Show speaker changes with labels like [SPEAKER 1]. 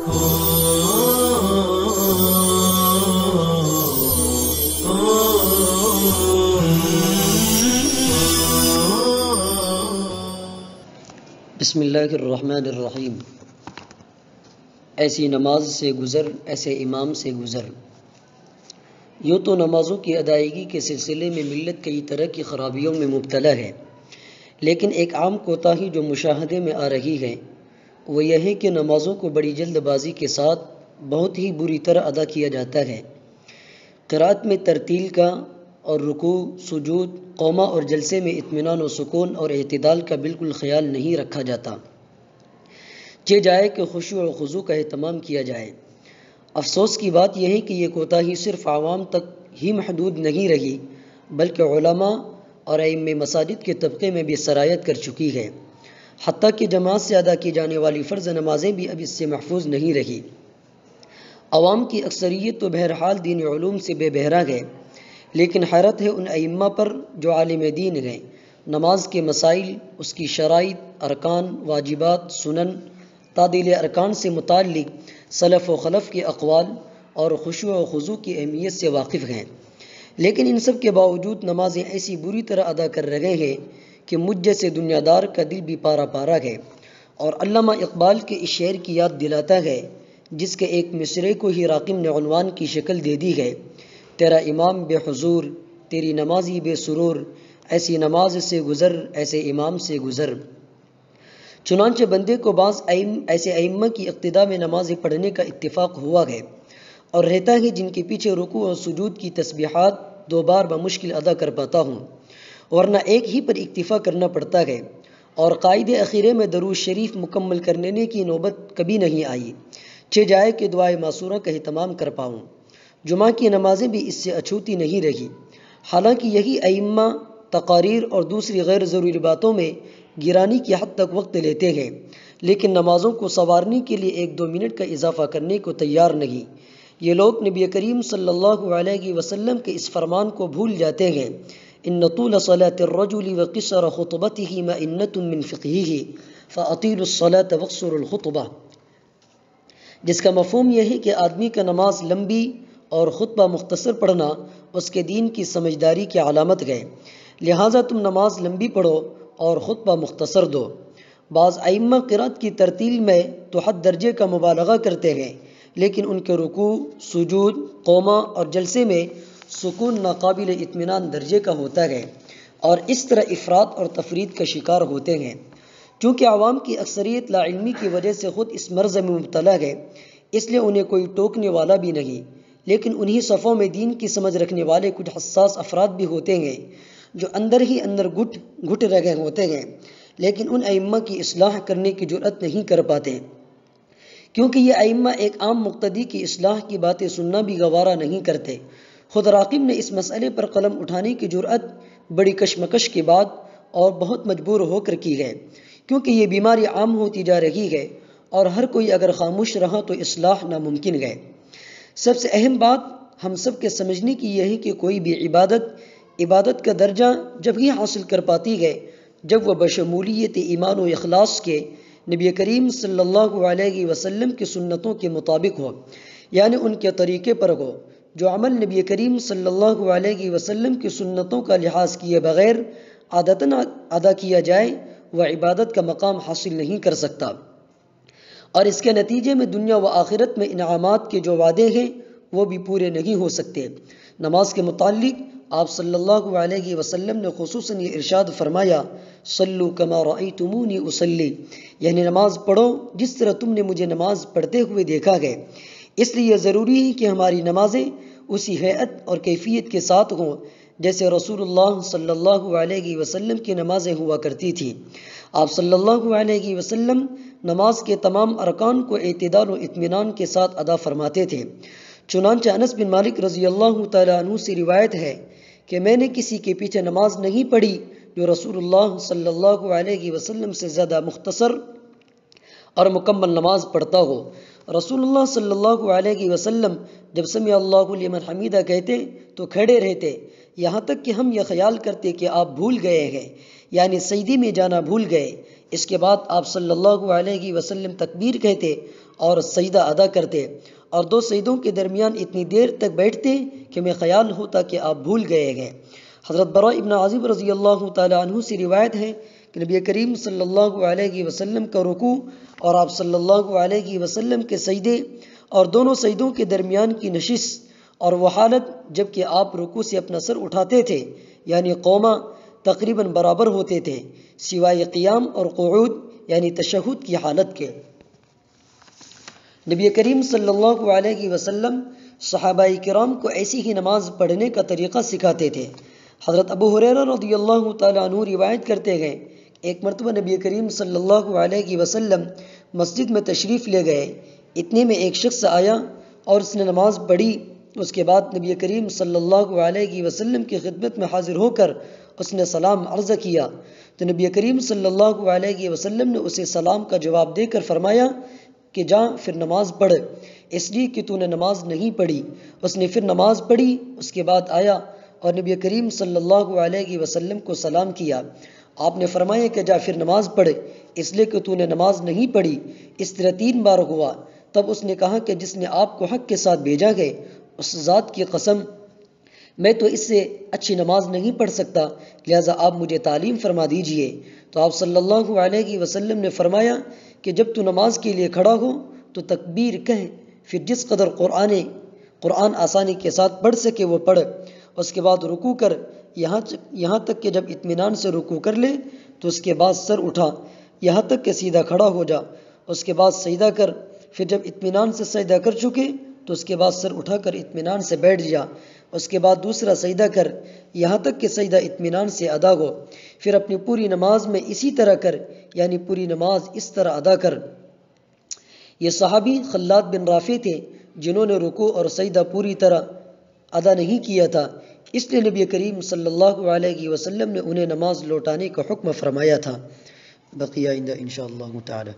[SPEAKER 1] بسم اللہ الرحمن الرحیم۔ ایسی نماز سے گزر، ایسے امام سے گزر۔ یوں تو نمازوں کی ادائیگی کے سلسلے میں ملت کئی طرح کی خرابیوں میں مبتلا ہے، لیکن ایک عام کوتاہی جو مشاہدے میں آ رہی ہے وہ یہ ہے کہ نمازوں کو بڑی جلد بازی کے ساتھ بہت ہی بری طرح ادا کیا جاتا ہے۔ قرات میں ترتیل کا اور رکوع، سجود، قومہ اور جلسے میں اطمینان و سکون اور اعتدال کا بالکل خیال نہیں رکھا جاتا۔ چہ جائے کہ خشوع و خضوع کا اہتمام کیا جائے۔ افسوس کی بات یہ ہے کہ یہ کوتاہی صرف عوام تک ہی محدود نہیں رہی، بلکہ علماء اور ائمہ مساجد کے طبقے میں بھی سرایت کر چکی ہے۔ حتیٰ کہ جماعت سے ادا کی جانے والی فرض نمازیں بھی اب اس سے محفوظ نہیں رہی۔ عوام کی اکثریت تو بہرحال دین علوم سے بے بہرہ ہے، لیکن حیرت ہے ان ائمہ پر جو عالم دین ہیں۔ نماز کے مسائل، اس کی شرائط، ارکان، واجبات، سنن، تعدیل ارکان سے متعلق سلف و خلف کے اقوال اور خشوع و خضوع کی اہمیت سے واقف ہیں، لیکن ان سب کے باوجود نمازیں ایسی بری طرح ادا کر رہے ہیں کہ مجھ جیسے دنیا دار کا دل بھی پارا پارا ہے۔ اور علامہ اقبال کے اس شعر کی یاد دلاتا ہے جس کے ایک مصرعے کو ہی راقم نے عنوان کی شکل دے دی ہے: تیرا امام بے حضور، تیری نمازی بے سرور، ایسی نماز سے گزر، ایسے امام سے گزر۔ چنانچہ بندے کو بعض ایسے ائمہ کی اقتداء میں نمازیں پڑھنے کا اتفاق ہوا ہے اور رہتا ہے جن کے پیچھے رکوع اور سجود کی تسبیحات 2 بار بمشکل ادا کر پاتا ہوں، ورنہ ایک ہی پر اکتفا کرنا پڑتا ہے، اور قائد اخیرے میں درود شریف مکمل کرنے کی نوبت کبھی نہیں آئی، چہ جائے کہ دعائے معصورہ کا اہتمام کر پاؤں۔ جمعہ کی نمازیں بھی اس سے اچھوتی نہیں رہی، حالانکہ یہی ائمہ تقاریر اور دوسری غیر ضروری باتوں میں گرانی کی حد تک وقت لیتے ہیں، لیکن نمازوں کو سنوارنے کے لیے 1-2 منٹ کا اضافہ کرنے کو تیار نہیں۔ یہ لوگ نبی کریم صلی اللہ علیہ وسلم کے اس فرمان کو بھول جاتے ہیں: ان طول صلاة الرجل وقصر خطبته مئنة من فقهه فاطیلوا الصلاة واقصروا الخطبہ، جس کا مفہوم یہ ہے کہ آدمی کا نماز لمبی اور خطبہ مختصر پڑھنا اس کے دین کی سمجھداری کی علامت ہے، لہٰذا تم نماز لمبی پڑھو اور خطبہ مختصر دو۔ بعض ائمہ قرات کی ترتیل میں تو حد درجے کا مبالغہ کرتے ہیں، لیکن ان کے رکوع، سجود، قومہ اور جلسے میں سکون ناقابل اطمینان درجے کا ہوتا ہے، اور اس طرح افراط اور تفریط کا شکار ہوتے ہیں۔ چونکہ عوام کی اکثریت لا علمی کی وجہ سے خود اس مرض میں مبتلا ہے، اس لیے انہیں کوئی ٹوکنے والا بھی نہیں، لیکن انہی صفوں میں دین کی سمجھ رکھنے والے کچھ حساس افراد بھی ہوتے ہیں جو اندر ہی اندر گھٹ رہے ہوتے ہیں، لیکن ان ائمہ کی اصلاح کرنے کی جرأت نہیں کر پاتے، کیونکہ یہ ائمہ ایک عام مقتدی کی اصلاح کی باتیں سننا بھی گوارا نہیں کرتے۔ خود راقم نے اس مسئلے پر قلم اٹھانے کی جرأت بڑی کشمکش کے بعد اور بہت مجبور ہو کر کی ہے، کیونکہ یہ بیماری عام ہوتی جا رہی ہے اور ہر کوئی اگر خاموش رہا تو اصلاح ناممکن ہے۔ سب سے اہم بات ہم سب کے سمجھنے کی یہ ہے کہ کوئی بھی عبادت کا درجہ جب ہی حاصل کر پاتی ہے جب وہ بشمولیت ایمان و اخلاص کے نبی کریم صلی اللہ علیہ وسلم کی سنتوں کے مطابق ہو، یعنی ان کے طریقے پر ہو۔ جو عمل نبی کریم صلی اللہ علیہ وسلم کی سنتوں کا لحاظ کیے بغیر عادتاً ادا کیا جائے وہ عبادت کا مقام حاصل نہیں کر سکتا، اور اس کے نتیجے میں دنیا و آخرت میں انعامات کے جو وعدے ہیں وہ بھی پورے نہیں ہو سکتے۔ نماز کے متعلق آپ صلی اللہ علیہ وسلم نے خصوصاً یہ ارشاد فرمایا: صلو کما رأیتمونی اصلی، یعنی نماز پڑھو جس طرح تم نے مجھے نماز پڑھتے ہوئے دیکھا ہے۔ اس لیے ضروری ہے کہ ہماری نمازیں اسی ہیئت اور کیفیت کے ساتھ ہوں جیسے رسول اللہ صلی اللہ علیہ وسلم کی نمازیں ہوا کرتی تھیں۔ آپ صلی اللہ علیہ وسلم نماز کے تمام ارکان کو اعتدال و اطمینان کے ساتھ ادا فرماتے تھے۔ چنانچہ انس بن مالک رضی اللہ تعالیٰ عنہ سے روایت ہے کہ میں نے کسی کے پیچھے نماز نہیں پڑھی جو رسول اللہ صلی اللہ علیہ وسلم سے زیادہ مختصر اور مکمل نماز پڑھتا ہو۔ رسول اللہ صلی اللہ علیہ وسلم جب سمع اللہ لمن حمیدہ کہتے تو کھڑے رہتے، یہاں تک کہ ہم یہ خیال کرتے کہ آپ بھول گئے ہیں، یعنی سجدے میں جانا بھول گئے۔ اس کے بعد آپ صلی اللہ علیہ وسلم تکبیر کہتے اور سجدہ ادا کرتے اور دو سجدوں کے درمیان اتنی دیر تک بیٹھتے کہ میں خیال ہوتا کہ آپ بھول گئے ہیں۔ حضرت براء ابن عازب رضی اللہ تعالی عنہ سے روایت ہے کہ نبی کریم صلی اللہ علیہ وسلم کا رکوع اور آپ صلی اللہ علیہ وسلم کے سجدے اور دونوں سجدوں کے درمیان کی نشست اور وہ حالت جب کہ آپ رکوع سے اپنا سر اٹھاتے تھے یعنی قوما تقریباً برابر ہوتے تھے سوائے قیام اور قعود یعنی تشہد کی حالت کے۔ نبی کریم صلی اللہ علیہ وسلم صحابہ کرام کو ایسی ہی نماز پڑھنے کا طریقہ سکھاتے تھے۔ حضرت ابو ہریرہ رضی اللہ تعالی عنہ روایت کرتے ہیں ایک مرتبہ نبی کریم صلی اللہ علیہ وسلم مسجد میں تشریف لے گئے، اتنے میں ایک شخص آیا اور اس نے نماز پڑھی۔ اس کے بعد نبی کریم صلی اللہ علیہ وسلم کی خدمت میں حاضر ہو کر اس نے سلام عرض کیا تو نبی کریم صلی اللہ علیہ وسلم نے اسے سلام کا جواب دے کر فرمایا کہ جا پھر نماز پڑھ، اس لیے کہ تو نے نماز نہیں پڑھی۔ اس نے پھر نماز پڑھی، اس کے بعد آیا اور نبی کریم صلی اللہ علیہ وسلم کو سلام کیا۔ آپ نے فرمایا کہ جا پھر نماز پڑھ، اس لیے کہ تو نے نماز نہیں پڑھی۔ اس طرح 3 بار ہوا۔ تب اس نے کہا کہ جس نے آپ کو حق کے ساتھ بھیجا ہے اس ذات کی قسم میں تو اس سے اچھی نماز نہیں پڑھ سکتا، لہذا آپ مجھے تعلیم فرما دیجئے۔ تو آپ صلی اللہ علیہ وسلم نے فرمایا کہ جب تو نماز کے لیے کھڑا ہو تو تکبیر کہہ، پھر جس قدر قرآن آسانی کے ساتھ پڑھ سکے وہ پڑھ، اس کے بعد رکوع کر یہاں تک کہ جب اطمینان سے رکوع کر لے تو اس کے بعد سر اٹھا یہاں تک کہ سیدھا کھڑا ہو جا، اس کے بعد سجدہ کر، پھر جب اطمینان سے سجدہ کر چکے تو اس کے بعد سر اٹھا کر اطمینان سے بیٹھ جا، اس کے بعد دوسرا سجدہ کر یہاں تک کہ سجدہ اطمینان سے ادا ہو، پھر اپنی پوری نماز میں اسی طرح کر، یعنی پوری نماز اس طرح ادا کر۔ یہ صحابی خلاد بن رافع تھے جنہوں نے رکوع اور سجدہ پوری طرح ادا نہیں کیا تھا، اس لیے نبی کریم صلی اللہ علیہ وسلم نے انہیں نماز لوٹانے کا حکم فرمایا تھا۔ بقیہ آئندہ انشاءاللہ تعالی۔